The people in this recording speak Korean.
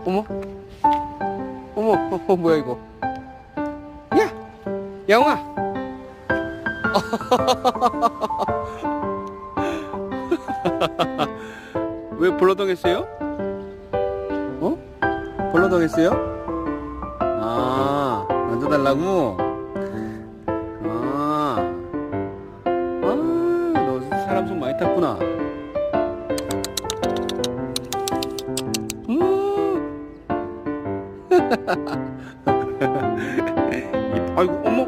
어머, 어머, 뭐야 이거? 야, 야옹아. 왜 벌러덩했어요? 어? 벌러덩했어요? 아, 만져달라고? 아, 너 사람 손 많이 탔구나. 아이고, 어머,